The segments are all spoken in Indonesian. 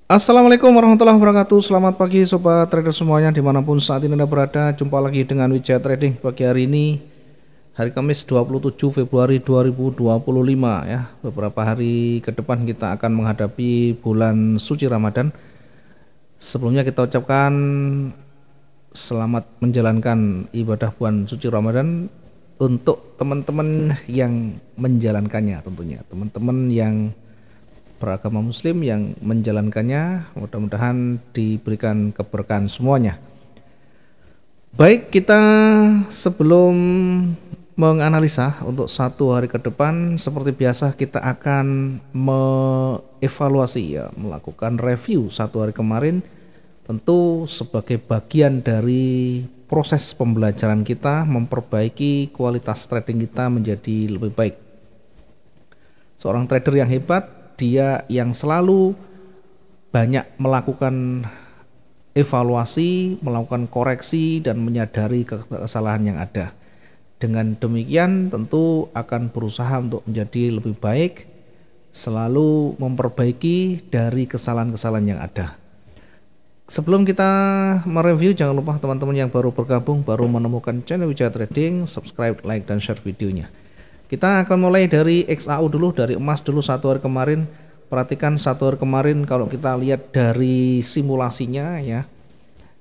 Assalamualaikum warahmatullahi wabarakatuh. Selamat pagi sobat trader semuanya dimanapun saat ini Anda berada. Jumpa lagi dengan Wijaya Trading pagi hari ini, hari Kamis 27 Februari 2025 ya. Beberapa hari ke depan kita akan menghadapi bulan suci Ramadan. Sebelumnya kita ucapkan selamat menjalankan ibadah bulan suci Ramadan untuk teman-teman yang menjalankannya, tentunya teman-teman yang beragama muslim yang menjalankannya, mudah-mudahan diberikan keberkahan semuanya. Baik, kita sebelum menganalisa untuk satu hari ke depan, seperti biasa kita akan mengevaluasi ya, melakukan review satu hari kemarin, tentu sebagai bagian dari proses pembelajaran kita memperbaiki kualitas trading kita menjadi lebih baik. Seorang trader yang hebat, dia yang selalu banyak melakukan evaluasi, melakukan koreksi dan menyadari kesalahan yang ada. Dengan demikian tentu akan berusaha untuk menjadi lebih baik, selalu memperbaiki dari kesalahan-kesalahan yang ada. Sebelum kita mereview, jangan lupa teman-teman yang baru bergabung, baru menemukan channel Wijaya Trading, subscribe, like, dan share videonya. Kita akan mulai dari XAU dulu, dari emas dulu satu hari kemarin. Perhatikan satu hari kemarin kalau kita lihat dari simulasinya ya,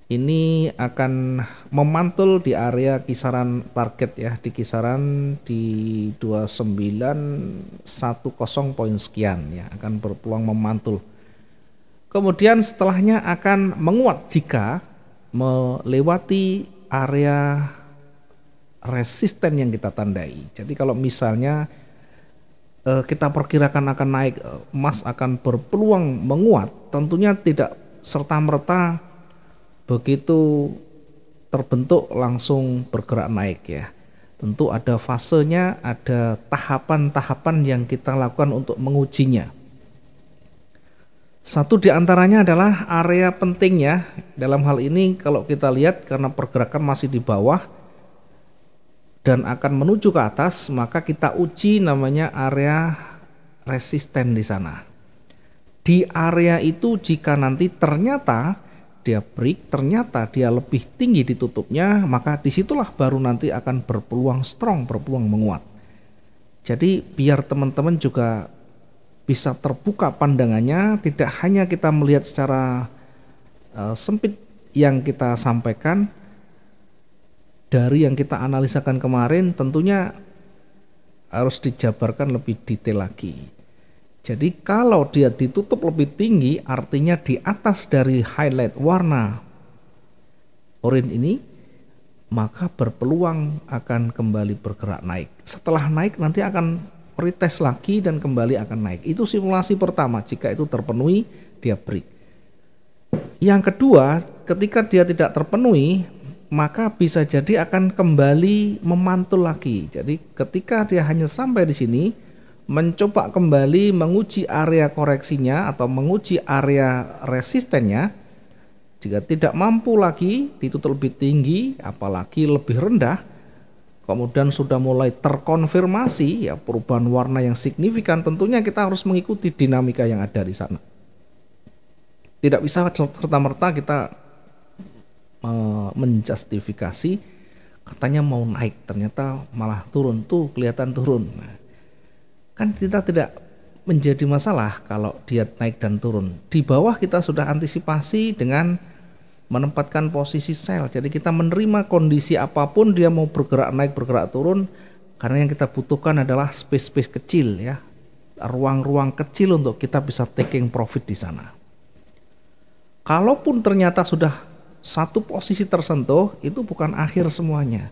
ini akan memantul di area kisaran target ya, di kisaran di 2910 poin sekian ya, akan berpeluang memantul. Kemudian setelahnya akan menguat jika melewati area resisten yang kita tandai. Jadi kalau misalnya kita perkirakan akan naik, emas akan berpeluang menguat, tentunya tidak serta-merta begitu terbentuk langsung bergerak naik ya. Tentu ada fasenya, ada tahapan-tahapan yang kita lakukan untuk mengujinya. Satu di antaranya adalah area pentingnya dalam hal ini kalau kita lihat karena pergerakan masih di bawah dan akan menuju ke atas, maka kita uji namanya area resisten di sana. Di area itu jika nanti ternyata dia break, ternyata dia lebih tinggi ditutupnya, maka disitulah baru nanti akan berpeluang strong, berpeluang menguat. Jadi biar teman-teman juga bisa terbuka pandangannya, tidak hanya kita melihat secara sempit yang kita sampaikan, dari yang kita analisakan kemarin tentunya harus dijabarkan lebih detail lagi. Jadi kalau dia ditutup lebih tinggi, artinya di atas dari highlight warna oranye ini, maka berpeluang akan kembali bergerak naik. Setelah naik nanti akan retest lagi dan kembali akan naik. Itu simulasi pertama, jika itu terpenuhi dia break. Yang kedua, ketika dia tidak terpenuhi, maka bisa jadi akan kembali memantul lagi. Jadi ketika dia hanya sampai di sini, mencoba kembali menguji area koreksinya atau menguji area resistennya, jika tidak mampu lagi ditutup lebih tinggi, apalagi lebih rendah, kemudian sudah mulai terkonfirmasi ya perubahan warna yang signifikan, tentunya kita harus mengikuti dinamika yang ada di sana. Tidak bisa serta-merta kita menjustifikasi katanya mau naik ternyata malah turun, tuh kelihatan turun. Nah, kan kita tidak menjadi masalah kalau dia naik dan turun. Di bawah kita sudah antisipasi dengan menempatkan posisi sell. Jadi kita menerima kondisi apapun dia mau bergerak naik bergerak turun, karena yang kita butuhkan adalah space-space kecil ya, ruang-ruang kecil untuk kita bisa taking profit di sana. Kalaupun ternyata sudah satu posisi tersentuh, itu bukan akhir semuanya,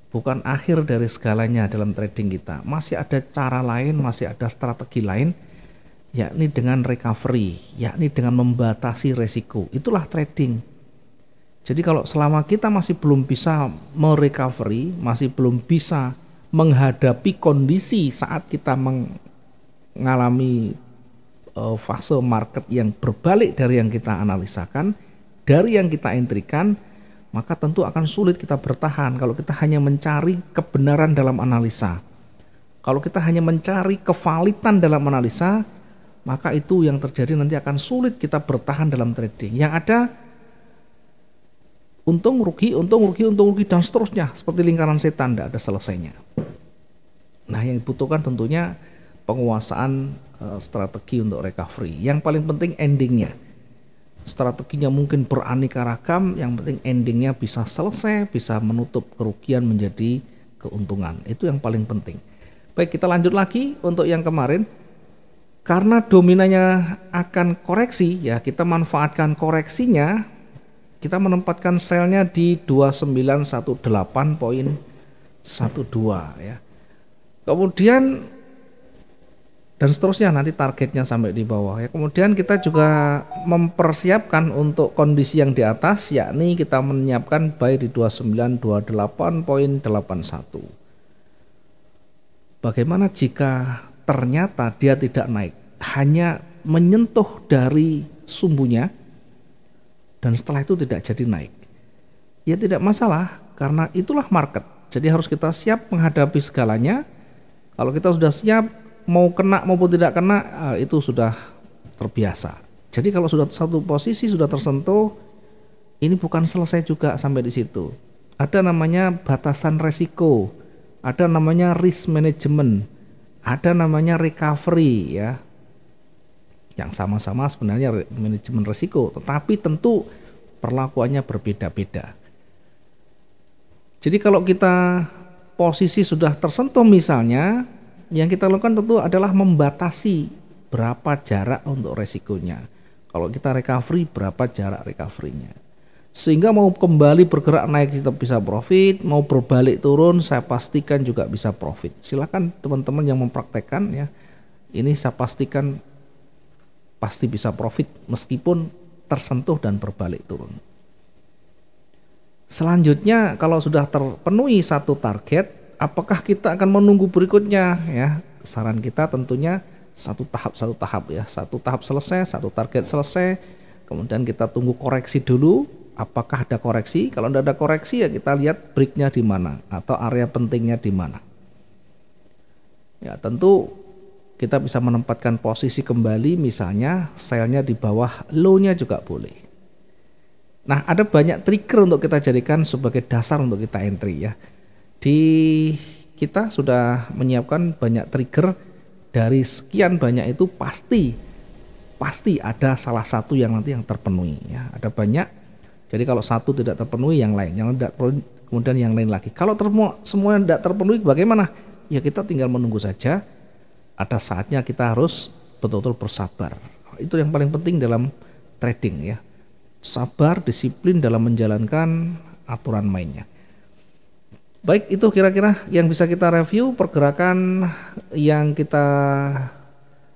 bukan akhir dari segalanya dalam trading kita. Masih ada cara lain, masih ada strategi lain, yakni dengan recovery, yakni dengan membatasi resiko. Itulah trading. Jadi kalau selama kita masih belum bisa merecovery, masih belum bisa menghadapi kondisi saat kita mengalami fase market yang berbalik dari yang kita analisakan, dari yang kita entrikan, maka tentu akan sulit kita bertahan kalau kita hanya mencari kebenaran dalam analisa. Kalau kita hanya mencari kevalitan dalam analisa, maka itu yang terjadi nanti akan sulit kita bertahan dalam trading. Yang ada untung rugi, dan seterusnya seperti lingkaran setan, tidak ada selesainya. Nah, yang dibutuhkan tentunya penguasaan strategi untuk recovery. Yang paling penting endingnya. Strateginya mungkin beraneka ragam, yang penting endingnya bisa selesai, bisa menutup kerugian menjadi keuntungan. Itu yang paling penting. Baik, kita lanjut lagi untuk yang kemarin. Karena dominannya akan koreksi, ya kita manfaatkan koreksinya. Kita menempatkan selnya di 2918.12 ya. Kemudian dan seterusnya nanti targetnya sampai di bawah ya. Kemudian kita juga mempersiapkan untuk kondisi yang di atas, yakni kita menyiapkan buy di 2928.81. Bagaimana jika ternyata dia tidak naik, hanya menyentuh dari sumbunya dan setelah itu tidak jadi naik? Ya tidak masalah, karena itulah market. Jadi harus kita siap menghadapi segalanya. Kalau kita sudah siap, mau kena maupun tidak kena, itu sudah terbiasa. Jadi kalau sudah satu posisi sudah tersentuh, ini bukan selesai juga sampai di situ. Ada namanya batasan resiko, ada namanya risk management, ada namanya recovery ya. Yang sama-sama sebenarnya manajemen risiko, tetapi tentu perlakuannya berbeda-beda. Jadi kalau kita posisi sudah tersentuh misalnya, yang kita lakukan tentu adalah membatasi berapa jarak untuk resikonya. Kalau kita recovery, berapa jarak recovery-nya. Sehingga mau kembali bergerak naik kita bisa profit, mau berbalik turun saya pastikan juga bisa profit. Silakan teman-teman yang mempraktekkan ya. Ini saya pastikan pasti bisa profit meskipun tersentuh dan berbalik turun. Selanjutnya kalau sudah terpenuhi satu target, apakah kita akan menunggu berikutnya ya? Saran kita tentunya satu tahap ya. Satu tahap selesai, satu target selesai. Kemudian kita tunggu koreksi dulu. Apakah ada koreksi? Kalau tidak ada koreksi ya kita lihat breaknya di mana atau area pentingnya di mana. Ya tentu kita bisa menempatkan posisi kembali, misalnya selnya di bawah low-nya juga boleh. Nah, ada banyak trigger untuk kita jadikan sebagai dasar untuk kita entry ya. Kita sudah menyiapkan banyak trigger, dari sekian banyak itu pasti ada salah satu yang nanti yang terpenuhi ya. Ada banyak. Jadi kalau satu tidak terpenuhi, yang lain, yang tidak terpenuhi, kemudian yang lain lagi. Kalau semua tidak terpenuhi bagaimana? Ya kita tinggal menunggu saja. Ada saatnya kita harus betul-betul bersabar. Itu yang paling penting dalam trading ya. Sabar, disiplin dalam menjalankan aturan mainnya. Baik, itu kira-kira yang bisa kita review pergerakan yang kita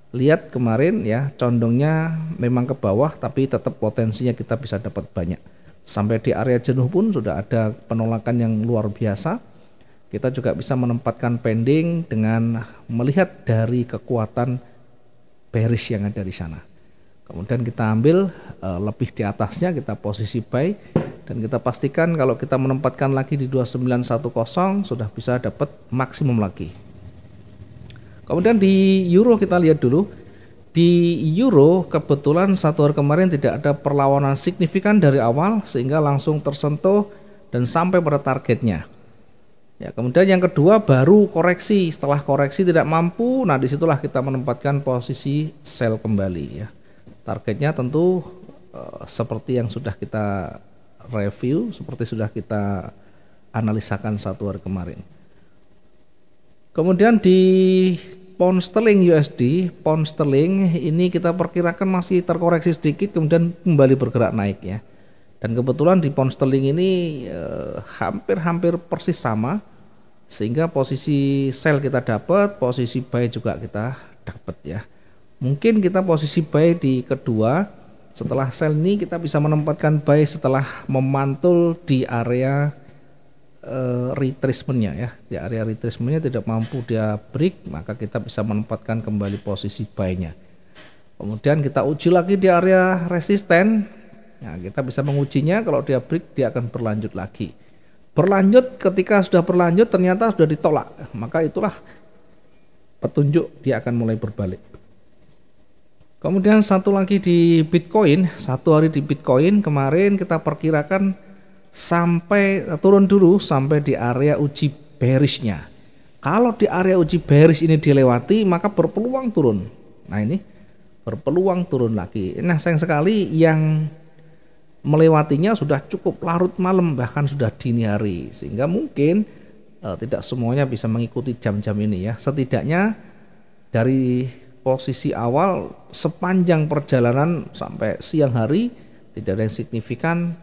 lihat kemarin ya. Condongnya memang ke bawah, tapi tetap potensinya kita bisa dapat banyak. Sampai di area jenuh pun sudah ada penolakan yang luar biasa. Kita juga bisa menempatkan pending dengan melihat dari kekuatan bearish yang ada di sana. Kemudian kita ambil lebih di atasnya, kita posisi buy, dan kita pastikan kalau kita menempatkan lagi di 2910 sudah bisa dapat maksimum lagi. Kemudian di euro kita lihat dulu. Di euro kebetulan satu hari kemarin tidak ada perlawanan signifikan dari awal sehingga langsung tersentuh dan sampai pada targetnya. Ya, kemudian yang kedua baru koreksi. Setelah koreksi tidak mampu, nah disitulah kita menempatkan posisi sell kembali ya. Targetnya tentu seperti yang sudah kita review, seperti sudah kita analisakan satu hari kemarin. Kemudian di pound sterling USD, pound sterling ini kita perkirakan masih terkoreksi sedikit kemudian kembali bergerak naik ya. Dan kebetulan di pound sterling ini hampir persis sama, sehingga posisi sell kita dapat, posisi buy juga kita dapat ya. Mungkin kita posisi buy di kedua, setelah sell ini kita bisa menempatkan buy setelah memantul di area retracement-nya ya. Di area retracement-nya tidak mampu dia break, maka kita bisa menempatkan kembali posisi buy-nya. Kemudian kita uji lagi di area resisten. Nah, kita bisa mengujinya, kalau dia break dia akan berlanjut lagi. Berlanjut, ketika sudah berlanjut ternyata sudah ditolak, maka itulah petunjuk dia akan mulai berbalik. Kemudian satu lagi di Bitcoin, satu hari di Bitcoin kemarin kita perkirakan sampai turun dulu sampai di area uji bearishnya. Kalau di area uji bearish ini dilewati maka berpeluang turun. Nah ini berpeluang turun lagi. Nah sayang sekali yang melewatinya sudah cukup larut malam bahkan sudah dini hari sehingga mungkin tidak semuanya bisa mengikuti jam-jam ini ya. Setidaknya dari posisi awal sepanjang perjalanan sampai siang hari tidak ada yang signifikan,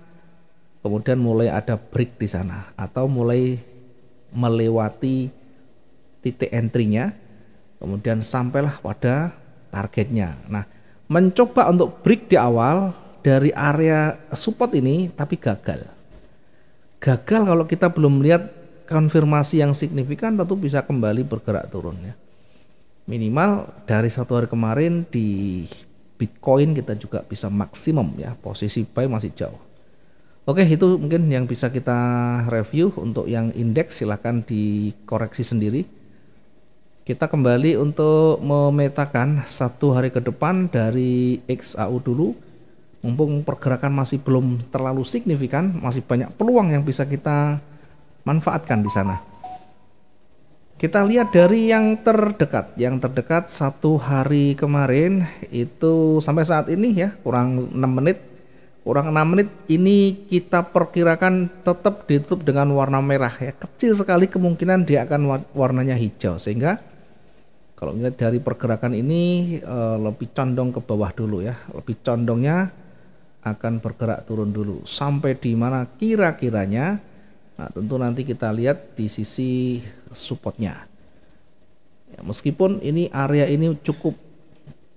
kemudian mulai ada break di sana atau mulai melewati titik entry-nya, kemudian sampailah pada targetnya. Nah, mencoba untuk break di awal dari area support ini tapi gagal. Gagal kalau kita belum melihat konfirmasi yang signifikan tentu bisa kembali bergerak turun ya. Minimal dari satu hari kemarin di Bitcoin kita juga bisa maksimum ya, posisi buy masih jauh. Oke, itu mungkin yang bisa kita review. Untuk yang indeks silahkan dikoreksi sendiri. Kita kembali untuk memetakan satu hari ke depan dari XAU dulu. Mumpung pergerakan masih belum terlalu signifikan, masih banyak peluang yang bisa kita manfaatkan di sana. Kita lihat dari yang terdekat. Yang terdekat satu hari kemarin itu sampai saat ini ya kurang 6 menit. Kurang 6 menit ini kita perkirakan tetap ditutup dengan warna merah ya. Kecil sekali kemungkinan dia akan warnanya hijau, sehingga kalau lihat dari pergerakan ini lebih condong ke bawah dulu ya. Lebih condongnya akan bergerak turun dulu. Sampai di mana kira-kiranya? Nah, tentu nanti kita lihat di sisi supportnya. Ya, meskipun ini area ini cukup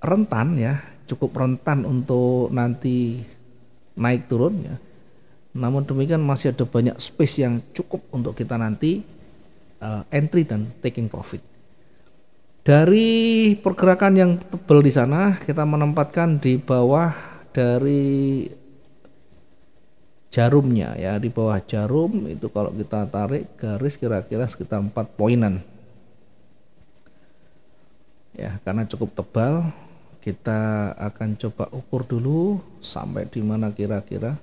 rentan ya, cukup rentan untuk nanti naik turun ya. Namun demikian masih ada banyak space yang cukup untuk kita nanti entry dan taking profit. Dari pergerakan yang tebal di sana kita menempatkan di bawah dari jarumnya ya, di bawah jarum itu kalau kita tarik garis kira-kira sekitar 4 poinan ya, karena cukup tebal kita akan coba ukur dulu sampai di mana kira-kira.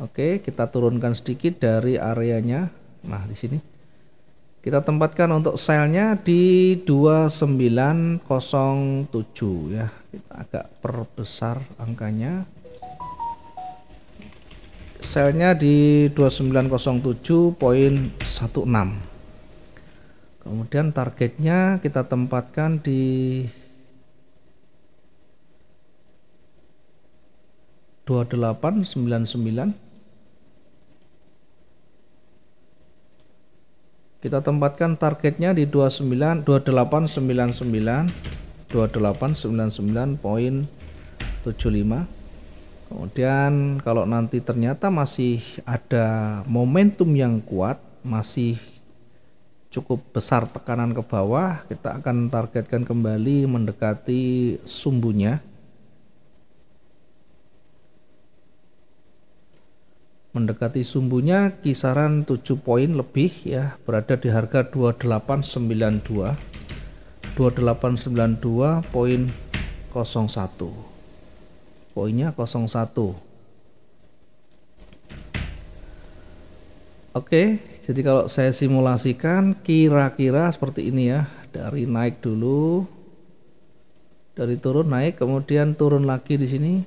Oke, kita turunkan sedikit dari areanya. Nah di sini kita tempatkan untuk selnya di 2907 ya, kita agak perbesar angkanya. Selnya di 2907.16. Kemudian targetnya kita tempatkan di 2899. Kita tempatkan targetnya di 2899.75. Kemudian kalau nanti ternyata masih ada momentum yang kuat, masih cukup besar tekanan ke bawah, kita akan targetkan kembali mendekati sumbunya. Mendekati sumbunya kisaran 7 poin lebih ya, berada di harga 2892. 2892.01. Poinnya 01. Oke, jadi kalau saya simulasikan kira-kira seperti ini ya. Dari naik dulu, dari turun naik, kemudian turun lagi di sini,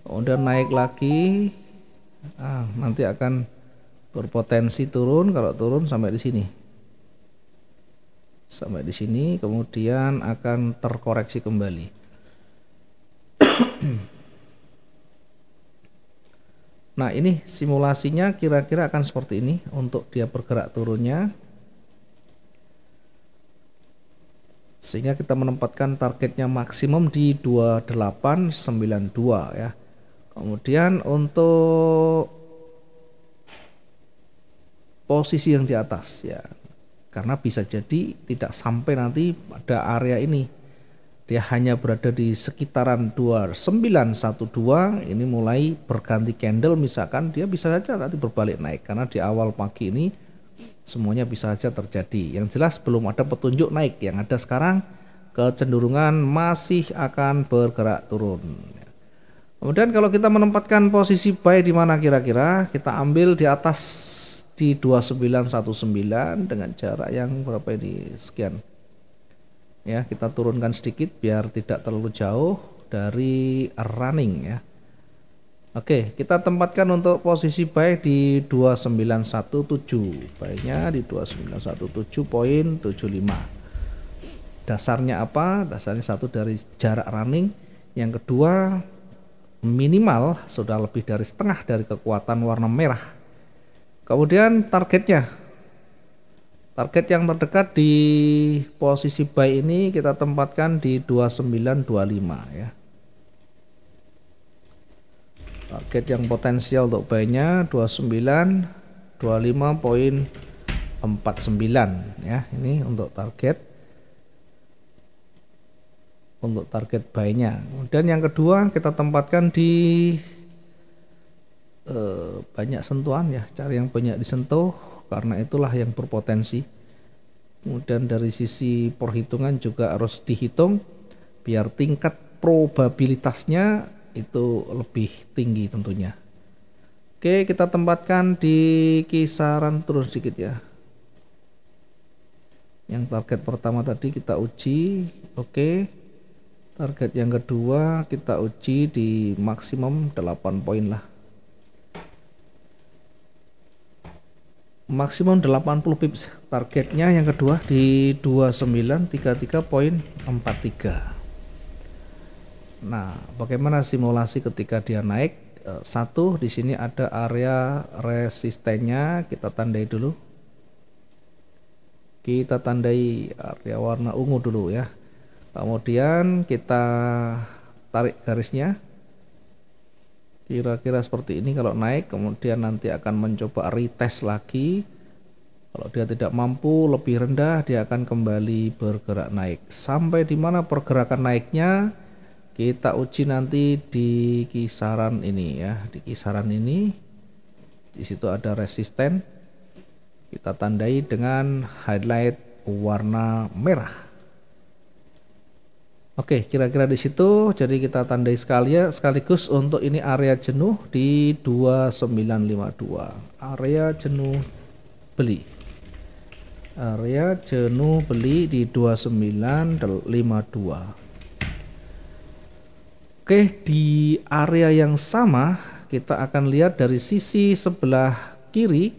kemudian naik lagi. Nanti akan berpotensi turun. Kalau turun sampai di sini, sampai di sini, kemudian akan terkoreksi kembali. Nah ini simulasinya kira-kira akan seperti ini untuk dia bergerak turunnya, sehingga kita menempatkan targetnya maksimum di 2892 ya. Kemudian untuk posisi yang di atas ya, karena bisa jadi tidak sampai nanti pada area ini, dia hanya berada di sekitaran 2912. Ini mulai berganti candle, misalkan dia bisa saja nanti berbalik naik, karena di awal pagi ini semuanya bisa saja terjadi. Yang jelas belum ada petunjuk naik, yang ada sekarang kecenderungan masih akan bergerak turun. Kemudian kalau kita menempatkan posisi buy di mana kira-kira, kita ambil di atas di 2919 dengan jarak yang berapa ini, sekian. Ya, kita turunkan sedikit biar tidak terlalu jauh dari running ya. Oke, kita tempatkan untuk posisi buy di 2917. Buy-nya di 2917.75. Dasarnya apa? Dasarnya satu dari jarak running, yang kedua minimal sudah lebih dari setengah dari kekuatan warna merah. Kemudian targetnya, target yang terdekat di posisi buy ini kita tempatkan di 2925 ya. Target yang potensial untuk buy-nya 2925.49 ya. Ini untuk target buy-nya. Kemudian yang kedua kita tempatkan di banyak sentuhan ya, cari yang banyak disentuh karena itulah yang berpotensi. Kemudian dari sisi perhitungan juga harus dihitung biar tingkat probabilitasnya itu lebih tinggi tentunya. Oke, kita tempatkan di kisaran turun sedikit ya. Yang target pertama tadi kita uji, oke. Target yang kedua kita uji di maksimum 8 poin lah. Maksimum 80 pips. Targetnya yang kedua di 2933.43. Nah, bagaimana simulasi ketika dia naik? Satu, di sini ada area resistennya, kita tandai dulu. Kita tandai area warna ungu dulu ya. Kemudian kita tarik garisnya kira-kira seperti ini. Kalau naik kemudian nanti akan mencoba retest lagi. Kalau dia tidak mampu lebih rendah, dia akan kembali bergerak naik. Sampai di mana pergerakan naiknya kita uji nanti di kisaran ini ya, di kisaran ini. Di situ ada resisten. Kita tandai dengan highlight warna merah. Oke, kira-kira di situ. Jadi kita tandai sekaligus untuk ini area jenuh di 2952. Area jenuh beli. Area jenuh beli di 2952. Oke, di area yang sama kita akan lihat dari sisi sebelah kiri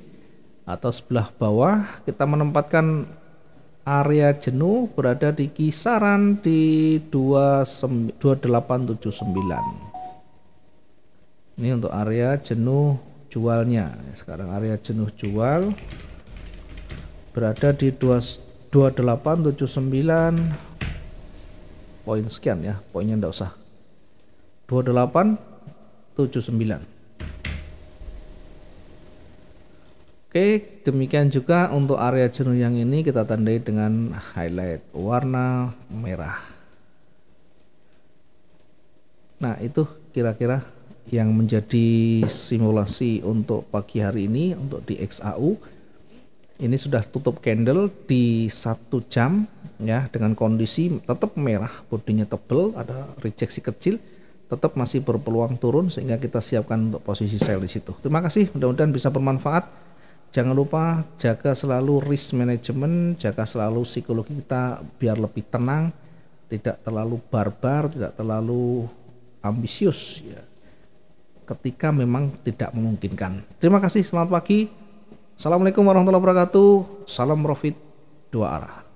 atau sebelah bawah kita menempatkan area jenuh berada di kisaran di 2879. Ini untuk area jenuh jualnya. Sekarang area jenuh jual berada di 2879 poin sekian ya, poinnya enggak usah. 2879. Oke, demikian juga untuk area jenuh yang ini kita tandai dengan highlight warna merah. Nah, itu kira-kira yang menjadi simulasi untuk pagi hari ini untuk di XAU. Ini sudah tutup candle di 1 jam ya, dengan kondisi tetap merah, bodinya tebal, ada rejeksi kecil, tetap masih berpeluang turun sehingga kita siapkan untuk posisi sell di situ. Terima kasih, mudah-mudahan bisa bermanfaat. Jangan lupa jaga selalu risk management, jaga selalu psikologi kita biar lebih tenang, tidak terlalu barbar, tidak terlalu ambisius ya, ketika memang tidak memungkinkan. Terima kasih, selamat pagi. Assalamualaikum warahmatullahi wabarakatuh. Salam profit dua arah.